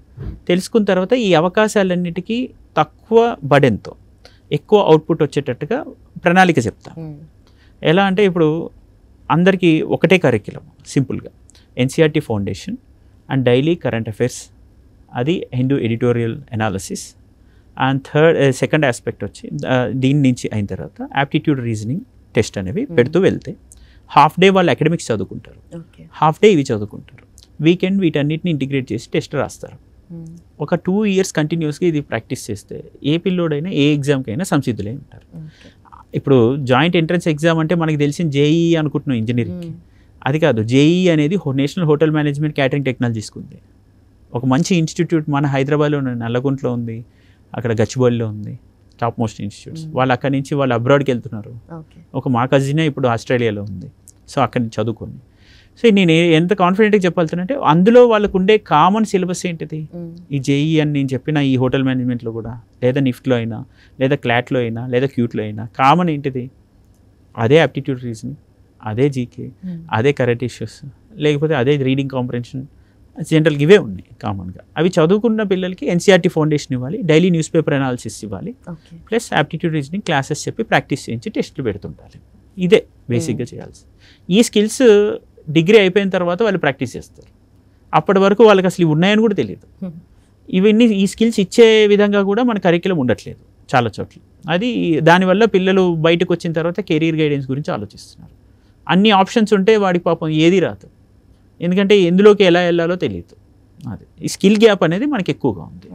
తెలుసుకున్న తర్వాత ఈ అవకాశాలన్నిటికీ తక్కువ బడెన్తో ఎక్కువ అవుట్పుట్ వచ్చేటట్టుగా ప్రణాళిక చెప్తాను. ఎలా అంటే ఇప్పుడు అందరికీ ఒకటే కరిక్యులం సింపుల్గా NCERT foundation and daily current affairs, అది Hindu editorial analysis, and second aspect వచ్చి దీని నుంచి అయిన తర్వాత యాప్టిట్యూడ్ రీజనింగ్ టెస్ట్ అనేవి పెడుతూ వెళ్తే హాఫ్ డే వాళ్ళు అకాడమిక్స్ చదువుకుంటారు, హాఫ్ డే ఇవి చదువుకుంటారు. వీకెండ్ వీటన్నిటిని ఇంటిగ్రేట్ చేసి టెస్ట్ రాస్తారు. ఒక 2 years కంటిన్యూస్గా ఇది ప్రాక్టీస్ చేస్తే ఏ పిల్లోడైనా ఏ ఎగ్జామ్కైనా సంసిద్ధులై ఉంటారు. ఇప్పుడు జాయింట్ ఎంట్రన్స్ ఎగ్జామ్ అంటే మనకి తెలిసిన జేఈ అనుకుంటున్నాం ఇంజనీరింగ్కి, అది కాదు. జేఈ అనేది నేషనల్ హోటల్ మేనేజ్మెంట్ క్యాటరింగ్ టెక్నాలజీస్కి ఉంది. ఒక మంచి ఇన్స్టిట్యూట్ మన హైదరాబాద్లో నల్లగుంట్లో ఉంది, అక్కడ గచ్చిబౌలిలో ఉంది, టాప్ మోస్ట్ ఇన్స్టిట్యూట్స్. వాళ్ళు అక్కడి నుంచి వాళ్ళు అబ్రాడ్కి వెళ్తున్నారు. ఒక మా కజినే ఇప్పుడు ఆస్ట్రేలియాలో ఉంది, సో అక్కడి నుంచి చదువుకొని. సో నేను ఎంత కాన్ఫిడెంట్గా చెప్పాల్సిందంటే అందులో వాళ్ళకు ఉండే కామన్ సిలబస్ ఏంటిది, ఈ జేఈ అని నేను చెప్పిన ఈ హోటల్ మేనేజ్మెంట్లో కూడా, లేదా నిఫ్ట్లో అయినా, లేదా క్లాట్లో అయినా, లేదా క్యూట్లో అయినా కామన్ ఏంటిది, అదే యాప్టిట్యూడ్ రీజనింగ్, అదే జీకే, అదే కరెంట్ ఇష్యూస్, లేకపోతే అదే రీడింగ్ కాంప్రహెన్షన్, జనరల్గా ఇవే ఉన్నాయి కామన్గా. అవి చదువుకున్న పిల్లలకి ఎన్సీఆర్టీ ఫౌండేషన్ ఇవ్వాలి, డైలీ న్యూస్ పేపర్ అనాలిసిస్ ఇవ్వాలి, ప్లస్ యాప్టిట్యూడ్ రీజనింగ్ క్లాసెస్ చెప్పి ప్రాక్టీస్ చేయించి టెస్టులు పెడుతుంటాలి. ఇదే బేసిక్గా చేయాల్సి. ఈ స్కిల్స్ డిగ్రీ అయిపోయిన తర్వాత వాళ్ళు ప్రాక్టీస్ చేస్తారు. అప్పటి వరకు వాళ్ళకి అసలు ఇవి ఉన్నాయని కూడా తెలియదు. ఇవన్నీ ఈ స్కిల్స్ ఇచ్చే విధంగా కూడా మన కరిక్యులం ఉండట్లేదు చాలా చోట్ల. అది దానివల్ల పిల్లలు బయటకు వచ్చిన తర్వాత కెరీర్ గైడెన్స్ గురించి ఆలోచిస్తున్నారు. అన్ని ఆప్షన్స్ ఉంటే వాడికి పాపం ఏది రాదు, ఎందుకంటే ఎందులోకి ఎలా వెళ్ళాలో తెలియదు. అది ఈ స్కిల్ గ్యాప్ అనేది మనకి ఎక్కువగా ఉంది.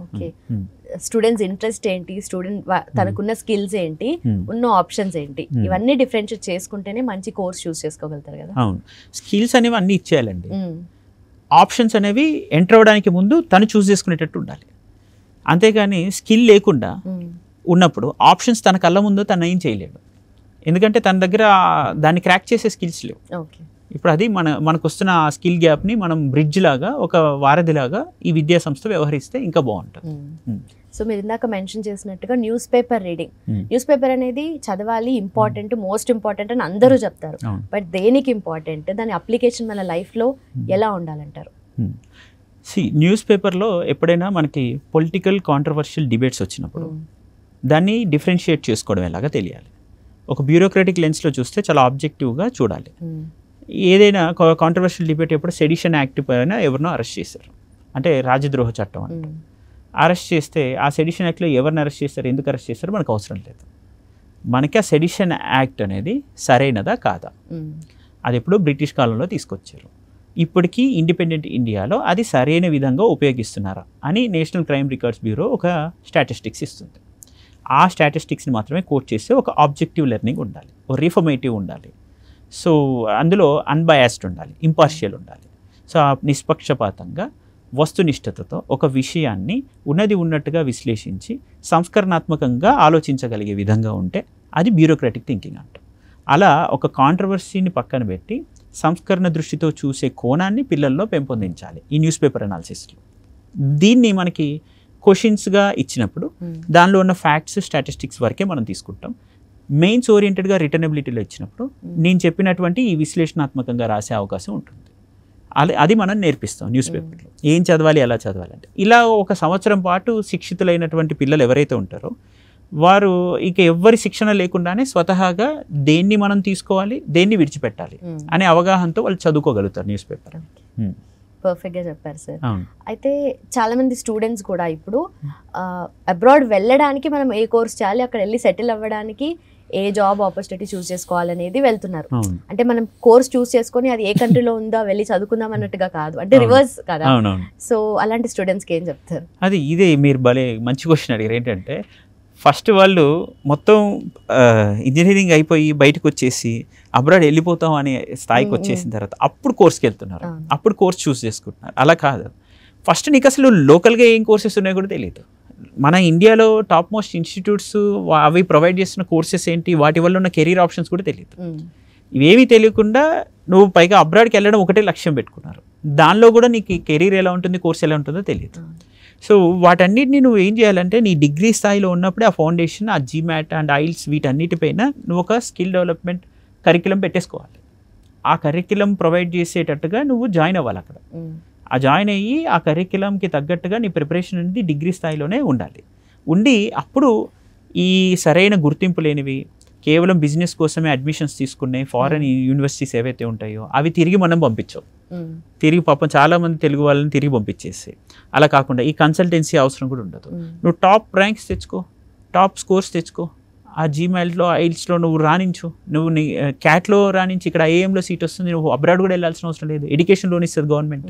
స్టూడెంట్స్ ఇంట్రెస్ట్ ఏంటి, స్టూడెంట్ తనకున్న స్కిల్స్ ఏంటి, ఉన్న ఆప్షన్స్ ఏంటి, ఇవన్నీ డిఫరెన్షియేట్ చేసుకుంటేనే మంచి కోర్స్ చూస్ చేసుకోగలుగుతారు కదా. అవును, స్కిల్స్ అనేవి అన్ని ఇచ్చేయాలండి. ఆప్షన్స్ అనేవి ఎంటర్ అవ్వడానికి ముందు తను చూస్ చేసుకునేటట్టు ఉండాలి. అంతేగాని స్కిల్ లేకుండా ఉన్నప్పుడు ఆప్షన్స్ తన కళ్ళ ముందు తను ఏం చేయలేడు, ఎందుకంటే తన దగ్గర దాన్ని క్రాక్ చేసే స్కిల్స్ లేవు. ఇప్పుడు అది మనకు వస్తున్న ఆ స్కిల్ గ్యాప్ని మనం బ్రిడ్జ్ లాగా, ఒక వారధిలాగా ఈ విద్యా సంస్థ వ్యవహరిస్తే ఇంకా బాగుంటుంది. సో మీరు ఇందాక మెన్షన్ చేసినట్టుగా news paper reading, news paper అనేది చదవాలి, ఇంపార్టెంట్, మోస్ట్ ఇంపార్టెంట్ అని అందరూ చెప్తారు. బట్ దేనికి ఇంపార్టెంట్, దాని అప్లికేషన్ మన లైఫ్లో ఎలా ఉండాలంటారు? న్యూస్ పేపర్లో ఎప్పుడైనా మనకి పొలిటికల్ కాంట్రవర్షియల్ డిబేట్స్ వచ్చినప్పుడు దాన్ని డిఫరెన్షియేట్ చేసుకోవడం ఎలాగా తెలియాలి. ఒక బ్యూరోక్రాటిక్ లెన్స్లో చూస్తే చాలా ఆబ్జెక్టివ్గా చూడాలి. ఏదైనా కాంట్రవర్షియల్ డిబేట్ ఎప్పుడు సెడిషన్ యాక్ట్ పైన ఎవరినో అరెస్ట్ చేశారు, అంటే రాజద్రోహ చట్టం అంటే అరెస్ట్ చేస్తే ఆ సెడిషన్ యాక్ట్లో ఎవరిని అరెస్ట్ చేస్తారు, ఎందుకు అరెస్ట్ చేస్తారు మనకు అవసరం లేదు. మనకి ఆ సెడిషన్ యాక్ట్ అనేది సరైనదా కాదా, అది ఎప్పుడు బ్రిటిష్ కాలంలో తీసుకొచ్చారు. ఇప్పటికీ ఇండిపెండెంట్ ఇండియాలో అది సరైన విధంగా ఉపయోగిస్తున్నారా అని నేషనల్ క్రైమ్ రికార్డ్స్ బ్యూరో ఒక స్టాటిస్టిక్స్ ఇస్తుంది. ఆ స్టాటిస్టిక్స్ని మాత్రమే కోట్ చేస్తే ఒక ఆబ్జెక్టివ్ లెర్నింగ్ ఉండాలి, ఒక రిఫర్మేటివ్ ఉండాలి. సో అందులో అన్బయాస్డ్ ఉండాలి, ఇంపార్షియల్ ఉండాలి. సో నిష్పక్షపాతంగా వస్తునిష్టతతో ఒక విషయాన్ని ఉన్నది ఉన్నట్టుగా విశ్లేషించి సంస్కరణాత్మకంగా ఆలోచించగలిగే విధంగా ఉంటే అది బ్యూరోక్రాటిక్ థింకింగ్ అంటాం. అలా ఒక కాంట్రవర్సీని పక్కన పెట్టి సంస్కరణ దృష్టితో చూసే కోణాన్ని పిల్లల్లో పెంపొందించాలి ఈ న్యూస్ పేపర్ అనాలిసిస్లో. దీన్ని మనకి క్వశ్చన్స్గా ఇచ్చినప్పుడు దానిలో ఉన్న ఫ్యాక్ట్స్, స్టాటిస్టిక్స్ వరకే మనం తీసుకుంటాం. మెయిన్స్ ఓరియంటెడ్గా రిటర్నబిలిటీలో ఇచ్చినప్పుడు నేను చెప్పినటువంటి ఈ విశ్లేషణాత్మకంగా రాసే అవకాశం ఉంటుంది. అది మనం నేర్పిస్తాం న్యూస్ పేపర్లో. ఏం చదవాలి, ఎలా చదవాలి అంటే ఇలా ఒక సంవత్సరం పాటు శిక్షితులైనటువంటి పిల్లలు ఎవరైతే ఉంటారో వారు ఇక ఎవ్వరి శిక్షణ లేకుండానే స్వతహాగా దేన్ని మనం తీసుకోవాలి, దేన్ని విడిచిపెట్టాలి అనే అవగాహనతో వాళ్ళు చదువుకోగలుగుతారు న్యూస్ పేపర్. పర్ఫెక్ట్గా చెప్పారు సార్. అయితే చాలామంది స్టూడెంట్స్ కూడా ఇప్పుడు అబ్రాడ్ వెళ్ళడానికి మనం ఏ కోర్స్ చేయాలి, అక్కడ వెళ్ళి సెటిల్ అవ్వడానికి ఏ జాబ్ ఆపర్చునిటీ చూస్ చేసుకోవాలనేది వెళ్తున్నారు. అవును. అంటే మనం కోర్స్ చూస్ చేసుకొని అది ఏ కంట్రీలో ఉందా వెళ్ళి చదువుకుందాం అన్నట్టుగా కాదు, అంటే రివర్స్ కదా. అవునవును. సో అలాంటి స్టూడెంట్స్కి ఏం చెప్తారు? అది ఇదే మీరు భలే మంచి క్వశ్చన్ అడిగారు. ఏంటంటే ఫస్ట్ వాళ్ళు మొత్తం ఇంజనీరింగ్ అయిపోయి బయటకు వచ్చేసి అబ్రాడ్ వెళ్ళిపోతాం అనే స్థాయికి వచ్చేసిన తర్వాత అప్పుడు కోర్స్కి వెళ్తున్నారు, అప్పుడు కోర్స్ చూస్ చేసుకుంటున్నారు. అలా కాదు, ఫస్ట్ నీకు అసలు లోకల్గా ఏం కోర్సెస్ ఉన్నాయో కూడా తెలియదు. మన ఇండియాలో టాప్ మోస్ట్ ఇన్స్టిట్యూట్స్ అవి ప్రొవైడ్ చేస్తున్న కోర్సెస్ ఏంటి, వాటి వల్ల ఉన్న కెరీర్ ఆప్షన్స్ కూడా తెలియదు. ఇవేవి తెలియకుండా నువ్వు పైగా అబ్రాడ్కి వెళ్ళడం ఒకటే లక్ష్యం పెట్టుకున్నారు. దానిలో కూడా నీకు కెరీర్ ఎలా ఉంటుంది, కోర్స్ ఎలా ఉంటుందో తెలియదు. సో వాటన్నిటిని నువ్వు ఏం చేయాలంటే నీ డిగ్రీ స్థాయిలో ఉన్నప్పుడే ఆ ఫౌండేషన్, ఆ జీమాట్ అండ్ ఐల్స్ వీటన్నిటిపైన నువ్వు ఒక స్కిల్ డెవలప్మెంట్ కరిక్యులం పెట్టేసుకోవాలి. ఆ కరిక్యులం ప్రొవైడ్ చేసేటట్టుగా నువ్వు జాయిన్ అవ్వాలి అక్కడ. ఆ జాయిన్ అయ్యి ఆ కరిక్యులంకి తగ్గట్టుగా నీ ప్రిపరేషన్ అనేది డిగ్రీ స్థాయిలోనే ఉండాలి. ఉండి అప్పుడు ఈ సరైన గుర్తింపు లేనివి కేవలం బిజినెస్ కోసమే అడ్మిషన్స్ తీసుకునే ఫారెన్ యూనివర్సిటీస్ ఏవైతే ఉంటాయో అవి తిరిగి మనం పంపించాం. తిరిగి పాపం చాలామంది తెలుగు వాళ్ళని తిరిగి పంపించేసి, అలా కాకుండా ఈ కన్సల్టెన్సీ అవసరం కూడా ఉండదు. నువ్వు టాప్ ర్యాంక్స్ తెచ్చుకో, టాప్ స్కోర్స్ తెచ్చుకో, ఆ జీమెయిల్లో ఐల్స్లో నువ్వు రాణించు, నువ్వు నీ క్యాట్లో రాణించి ఇక్కడ ఐఏఎంలో సీట్ వస్తుంది, నువ్వు అబ్రాడ్ కూడా వెళ్ళాల్సిన అవసరం లేదు. ఎడ్యుకేషన్ లోన్ ఇస్తుంది గవర్నమెంట్,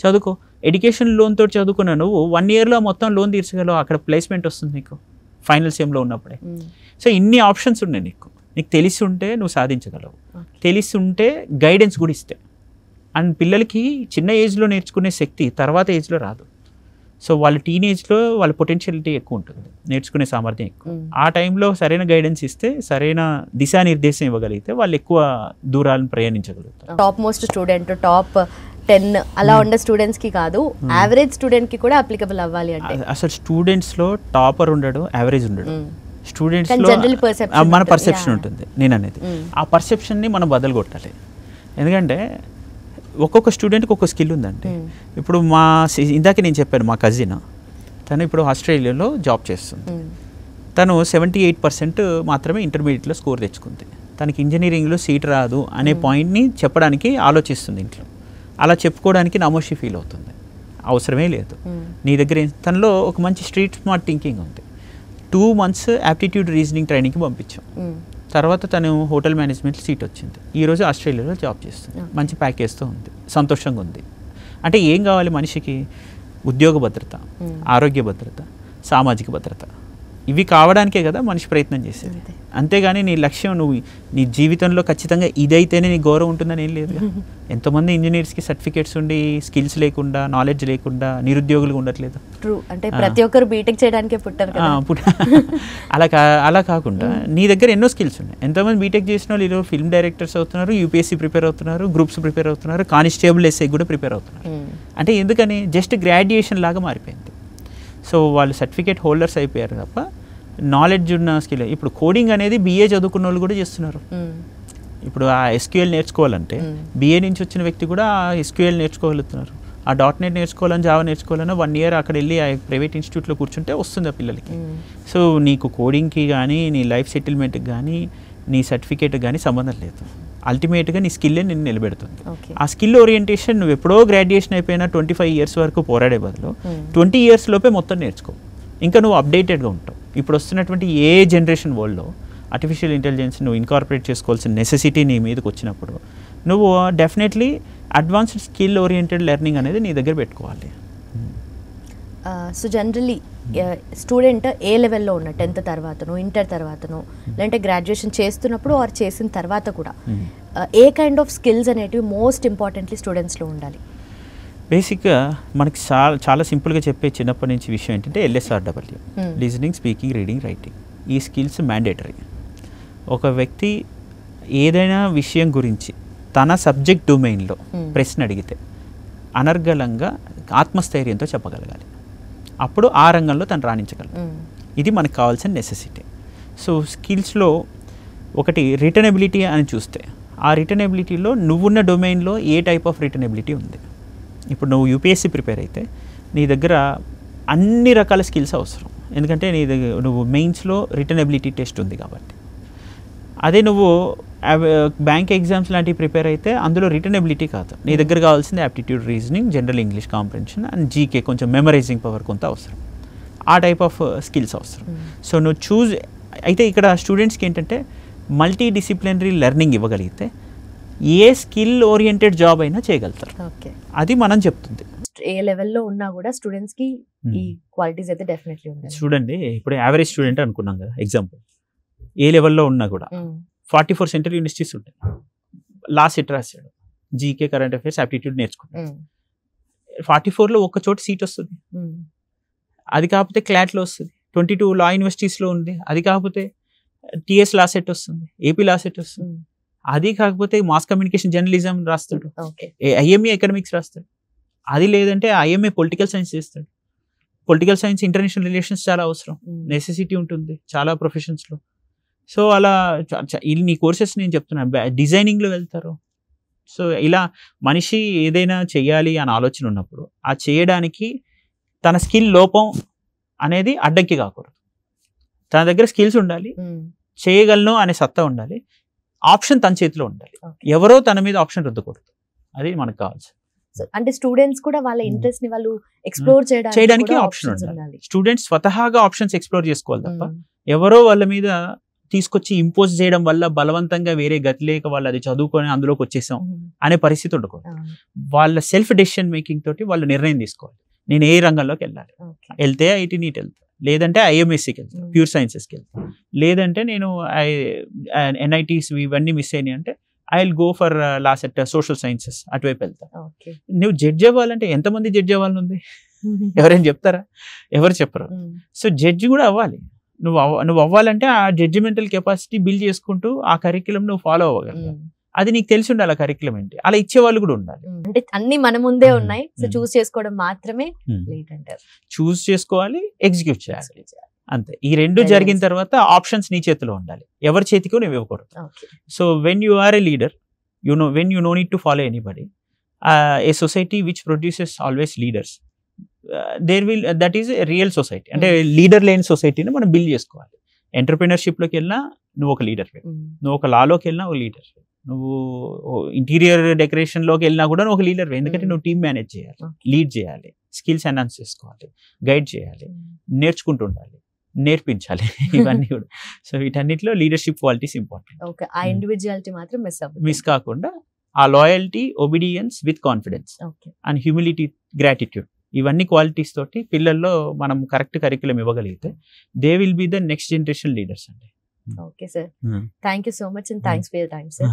చదువుకో. ఎడ్యుకేషన్ లోన్ తోటి చదువుకున్నా నువ్వు 1 yearలో మొత్తం లోన్ తీర్చగలవు, అక్కడ ప్లేస్మెంట్ వస్తుంది నీకు ఫైనల్ సెమ్లో ఉన్నప్పుడే. సో ఇన్ని ఆప్షన్స్ ఉన్నాయి నీకు తెలిసి ఉంటే నువ్వు సాధించగలవు. తెలిసి ఉంటే గైడెన్స్ కూడా ఇస్తే. అండ్ పిల్లలకి చిన్న ఏజ్లో నేర్చుకునే శక్తి తర్వాత ఏజ్లో రాదు. సో వాళ్ళ టీనేజ్లో వాళ్ళ పొటెన్షియాలిటీ ఎక్కువ ఉంటుంది, నేర్చుకునే సామర్థ్యం ఎక్కువ. ఆ టైంలో సరైన గైడెన్స్ ఇస్తే, సరైన దిశానిర్దేశం ఇవ్వగలిగితే వాళ్ళు ఎక్కువ దూరాలను ప్రయాణించగలుగుతారు. టాప్ మోస్ట్ స్టూడెంట్, టాప్ 10 అలా ఉండే స్టూడెంట్స్కి కాదు, యావరేజ్ స్టూడెంట్కి కూడా అప్లికబుల్ అవ్వాలి అంటే అసలు స్టూడెంట్స్లో టాపర్ ఉండడు, యావరేజ్ ఉండడు. స్టూడెంట్స్లో మన పర్సెప్షన్ ఉంటుంది. నేను అనేది ఆ పర్సెప్షన్ని మనం బదలుగొట్టాలి. ఎందుకంటే ఒక్కొక్క స్టూడెంట్కి ఒక్కొక్క స్కిల్ ఉందండి. ఇప్పుడు ఇందాక నేను చెప్పాను, మా కజిన్ తను ఇప్పుడు ఆస్ట్రేలియాలో జాబ్ చేస్తుంది. తను 78% మాత్రమే ఇంటర్మీడియట్లో స్కోర్ తెచ్చుకుంది. తనకి ఇంజనీరింగ్లో సీట్ రాదు అనే పాయింట్ని చెప్పడానికి ఆలోచిస్తుంది ఇంట్లో. అలా చెప్పుకోవడానికి నామోషి ఫీల్ అవుతుంది. అవసరమే లేదు. నీ దగ్గర తనలో ఒక మంచి స్ట్రీట్ స్మార్ట్ థింకింగ్ ఉంది. 2 months యాప్టిట్యూడ్ రీజనింగ్ ట్రైనింగ్కి పంపించాం. తర్వాత తను హోటల్ మేనేజ్మెంట్ సీట్ వచ్చింది. ఈరోజు ఆస్ట్రేలియాలో జాబ్ చేస్తుంది, మంచి ప్యాకేజ్తో ఉంది, సంతోషంగా ఉంది. అంటే ఏం కావాలి మనిషికి? ఉద్యోగ భద్రత, ఆరోగ్య భద్రత, సామాజిక భద్రత. ఇవి కావడానికే కదా మనిషి ప్రయత్నం చేసేది. అంతేగాని నీ లక్ష్యం నువ్వు నీ జీవితంలో ఖచ్చితంగా ఇదైతేనే నీ గౌరవం ఉంటుందని ఏం లేదు. ఎంతోమంది ఇంజనీర్స్కి సర్టిఫికేట్స్ ఉండి స్కిల్స్ లేకుండా, నాలెడ్జ్ లేకుండా నిరుద్యోగులుగా ఉండట్లేదు. ట్రూ, అంటే ప్రతి ఒక్కరు బీటెక్ చేయడానికే పుట్టారు. అలా కాకుండా నీ దగ్గర ఎన్నో స్కిల్స్ ఉన్నాయి. ఎంతోమంది బీటెక్ చేసిన వాళ్ళు ఈరోజు ఫిల్మ్ డైరెక్టర్స్ అవుతున్నారు, యూపీఎస్సీ ప్రిపేర్ అవుతున్నారు, గ్రూప్స్ ప్రిపేర్ అవుతున్నారు, కానిస్టేబుల్ ఎస్ఐ కూడా ప్రిపేర్ అవుతున్నారు. అంటే ఎందుకని? జస్ట్ గ్రాడ్యుయేషన్ లాగా మారిపోయింది. సో వాళ్ళు సర్టిఫికేట్ హోల్డర్స్ అయిపోయారు తప్ప నాలెడ్జ్ ఉన్న స్కిల్. ఇప్పుడు కోడింగ్ అనేది BA చదువుకున్న వాళ్ళు కూడా చేస్తున్నారు. ఇప్పుడు ఆ SQL నేర్చుకోవాలంటే BA నుంచి వచ్చిన వ్యక్తి కూడా ఆ SQL నేర్చుకోగలుగుతున్నారు. ఆ .NET నేర్చుకోవాలని, జావా నేర్చుకోవాలన్నా 1 year అక్కడ వెళ్ళి ఆ ప్రైవేట్ ఇన్స్టిట్యూట్లో కూర్చుంటే వస్తుంది ఆ పిల్లలకి. సో నీకు కోడింగ్కి కానీ, నీ లైఫ్ సెటిల్మెంట్కి కానీ, నీ సర్టిఫికేట్కి కానీ సంబంధం లేదు. అల్టిమేట్గా నీ స్కిల్లే నిన్ను నిలబెడుతుంది. ఆ స్కిల్ ఓరియంటేషన్ నువ్వు ఎప్పుడో గ్రాడ్యుయేషన్ అయిపోయినా 25 years వరకు పోరాడే బదులు 20 years లోపే మొత్తం నేర్చుకో. ఇంకా నువ్వు అప్డేటెడ్గా ఉంటావు. ఇప్పుడు వస్తున్నటువంటి ఏ జనరేషన్ వరల్డ్లో ఆర్టిఫిషియల్ ఇంటెలిజెన్స్ నువ్వు ఇన్కార్పొరేట్ చేసుకోవాల్సిన నెసెసిటీ నీ మీదకి వచ్చినప్పుడు నువ్వు definitely advanced skill oriented learning అనేది నీ దగ్గర పెట్టుకోవాలి. సో జనరలీ స్టూడెంట్ ఏ లెవెల్లో ఉన్న 10th తర్వాతనో, ఇంటర్ తర్వాతనో, లేదంటే గ్రాడ్యుయేషన్ చేస్తున్నప్పుడు ఆర్ చేసిన తర్వాత కూడా ఏ కైండ్ ఆఫ్ స్కిల్స్ అనేటివి మోస్ట్ ఇంపార్టెంట్లీ స్టూడెంట్స్లో ఉండాలి? బేసిక్గా మనకి చాలా సింపుల్గా చెప్పే చిన్నప్పటి నుంచి విషయం ఏంటంటే LSRW, listening, speaking, reading, writing. ఈ స్కిల్స్ మ్యాండేటరీ. ఒక వ్యక్తి ఏదైనా విషయం గురించి తన సబ్జెక్ట్ డొమైన్లో ప్రశ్న అడిగితే అనర్గళంగా ఆత్మస్థైర్యంతో చెప్పగలగాలి. అప్పుడు ఆ రంగంలో తను రాణించగలరు. ఇది మనకు కావాల్సిన నెసెసిటీ. సో స్కిల్స్లో ఒకటి రిటర్నబిలిటీ అని చూస్తే, ఆ రిటర్నబిలిటీలో నువ్వున్న డొమైన్లో ఏ టైప్ ఆఫ్ రిటర్నబిలిటీ ఉంది. ఇప్పుడు నువ్వు UPSC ప్రిపేర్ అయితే నీ దగ్గర అన్ని రకాల స్కిల్స్ అవసరం. ఎందుకంటే నీ దగ్గర నువ్వు మెయిన్స్లో రిటర్నబిలిటీ టెస్ట్ ఉంది కాబట్టి. అదే నువ్వు బ్యాంక్ ఎగ్జామ్స్ లాంటివి ప్రిపేర్ అయితే అందులో రిటర్నబిలిటీ కాదు, నీ దగ్గర కావాల్సింది aptitude reasoning, general English comprehension and GK, కొంచెం మెమరైజింగ్ పవర్ కొంత అవసరం. ఆ టైప్ ఆఫ్ స్కిల్స్ అవసరం. సో నువ్వు అయితే ఇక్కడ స్టూడెంట్స్కి ఏంటంటే మల్టీ డిసిప్లినరీ లెర్నింగ్ ఇవ్వగలిగితే ఏ స్కిల్ ఓరియంటెడ్ జాబ్ అయినా చేయగలుగుతారు. ఓకే, అది మనం చెప్తుంది. ఏ లెవెల్లో ఉన్నా కూడా స్టూడెంట్స్ కి ఈ క్వాలిటీస్ అయితే డెఫినెట్లీ ఉంటాయి. చూడండి, ఇప్పుడు యావరేజ్ స్టూడెంట్ అనుకున్నాం కదా, ఎగ్జాంపుల్ ఏ లెవెల్లో ఉన్నా కూడా 44 సెంట్రల్ యూనివర్సిటీస్ ఉంటాయి. లా సెట్ రాశాడు, జీకే, కరెంట్ అఫైర్స్, ఆప్టిట్యూడ్ నేర్చుకుంటాడు. 44లో ఒక్క చోట సీట్ వస్తుంది. అది కాకపోతే క్లాట్లో వస్తుంది. 22 లా యూనివర్సిటీస్లో ఉంది. అది కాకపోతే టిఎస్ లా సెట్ వస్తుంది, ఏపీ లా సెట్ వస్తుంది. అది కాకపోతే మాస్ కమ్యూనికేషన్ జర్నలిజం రాస్తాడు, ఐఎంఏ ఎకనామిక్స్ రాస్తాడు. అది లేదంటే ఐఎంఏ పొలిటికల్ సైన్స్ చేస్తాడు. పొలిటికల్ సైన్స్, ఇంటర్నేషనల్ రిలేషన్స్ చాలా అవసరం, నెసెసిటీ ఉంటుంది చాలా ప్రొఫెషన్స్లో. సో అలా ఇన్ని కోర్సెస్ నేను చెప్తున్నాను. డిజైనింగ్లో వెళ్తారు. సో ఇలా మనిషి ఏదైనా చెయ్యాలి అని ఆలోచన ఉన్నప్పుడు ఆ చేయడానికి తన స్కిల్ లోపం అనేది అడ్డంకి కాకూడదు. తన దగ్గర స్కిల్స్ ఉండాలి, చేయగలను అనే సత్తా ఉండాలి, ఆప్షన్ తన చేతిలో ఉండాలి. ఎవరో తన మీద ఆప్షన్ రుద్దకూడదు. అది మనకు కావాల్సి. అంటే స్టూడెంట్స్ కూడా వాళ్ళ ఇంట్రెస్ట్ ని వాళ్ళు ఎక్స్ప్లోర్ చేయడానికి ఆప్షన్ ఉండాలి. స్టూడెంట్స్ స్వతహాగా ఆప్షన్స్ ఎక్స్ప్లోర్ చేసుకోవాలి తప్ప ఎవరో వాళ్ళ మీద తీసుకొచ్చి ఇంపోజ్ చేయడం వల్ల బలవంతంగా వేరే గతి లేక వాళ్ళు అది చదువుకొని అందులోకి వచ్చేసాం అనే పరిస్థితి ఉండకూడదు. వాళ్ళ సెల్ఫ్ డెసిషన్ మేకింగ్ తోటి వాళ్ళు నిర్ణయం తీసుకోవాలి. నేను ఏ రంగంలోకి వెళ్ళాలి, వెళ్తే ఐటీ నీట్ వెళ్తా, లేదంటే ఐఎంఎస్సికి వెళ్తా, ప్యూర్ సైన్సెస్కి వెళ్తా, లేదంటే నేను ఎన్ఐటీస్ ఇవన్నీ మిస్ అయినాయి అంటే I will go for last set social sciences, అటువైపు వెళ్తా. నువ్వు జడ్జ్ అవ్వాలంటే ఎంతమంది జడ్జ్ అవ్వాలని ఉంది? ఎవరైనా చెప్తారా? ఎవరు చెప్పరు. సో జడ్జి కూడా అవ్వాలి. నువ్వు అవ్వాలంటే ఆ జడ్జిమెంటల్ కెపాసిటీ బిల్డ్ చేసుకుంటూ ఆ కరిక్యులం నువ్వు ఫాలో అవ్వగలవు. అది నీకు తెలిసి ఉండాలి ఆ కరిక్యులం ఏంటి. అలా ఇచ్చేవాళ్ళు కూడా ఉండాలి. అంటే అన్ని మన ముందే ఉన్నాయి, సో చూస్ చేసుకోవడం మాత్రమే లేట్ అంటారు. చూస్ చేసుకోవాలి, ఎగ్జిక్యూట్ చేయాలి, అంతే. ఈ రెండు జరిగిన తర్వాత ఆప్షన్స్ నీ చేతిలో ఉండాలి, ఎవరి చేతికో నువ్వు ఇవ్వకూడదు. So when you are a leader, when you no need to follow anybody, a society which produces always leaders, that is a real society. అంటే లీడర్ లేని సొసైటీని మనం బిల్డ్ చేసుకోవాలి. ఎంటర్ప్రినర్షిప్లోకి వెళ్ళినా నువ్వు ఒక లీడర్, నువ్వు ఒక లాలోకి వెళ్ళినా ఒక లీడర్, నువ్వు ఇంటీరియర్ డెకరేషన్లోకి వెళ్ళినా కూడా నువ్వు ఒక లీడర్. ఎందుకంటే నువ్వు టీమ్ మేనేజ్ చేయాలి, లీడ్ చేయాలి, స్కిల్స్ ఎన్హాన్స్ చేసుకోవాలి, గైడ్ చేయాలి, నేర్చుకుంటూ ఉండాలి, నేర్పించాలి, ఇవన్నీ కూడా. సో వీటన్నిటిలో లీడర్షిప్ క్వాలిటీస్ ఇంపార్టెంట్. ఆ ఇండివిజువాలిటీ మాత్రం మిస్ కాకుండా ఆ loyalty, obedience with confidence and humility, gratitude, ఇవన్నీ క్వాలిటీస్ తోటి పిల్లల్లో మనం కరెక్ట్ కరిక్యులం ఇవ్వగలిగితే they will be the next generation leaders అండి. Okay sir, thank you so much and thanks for your time sir.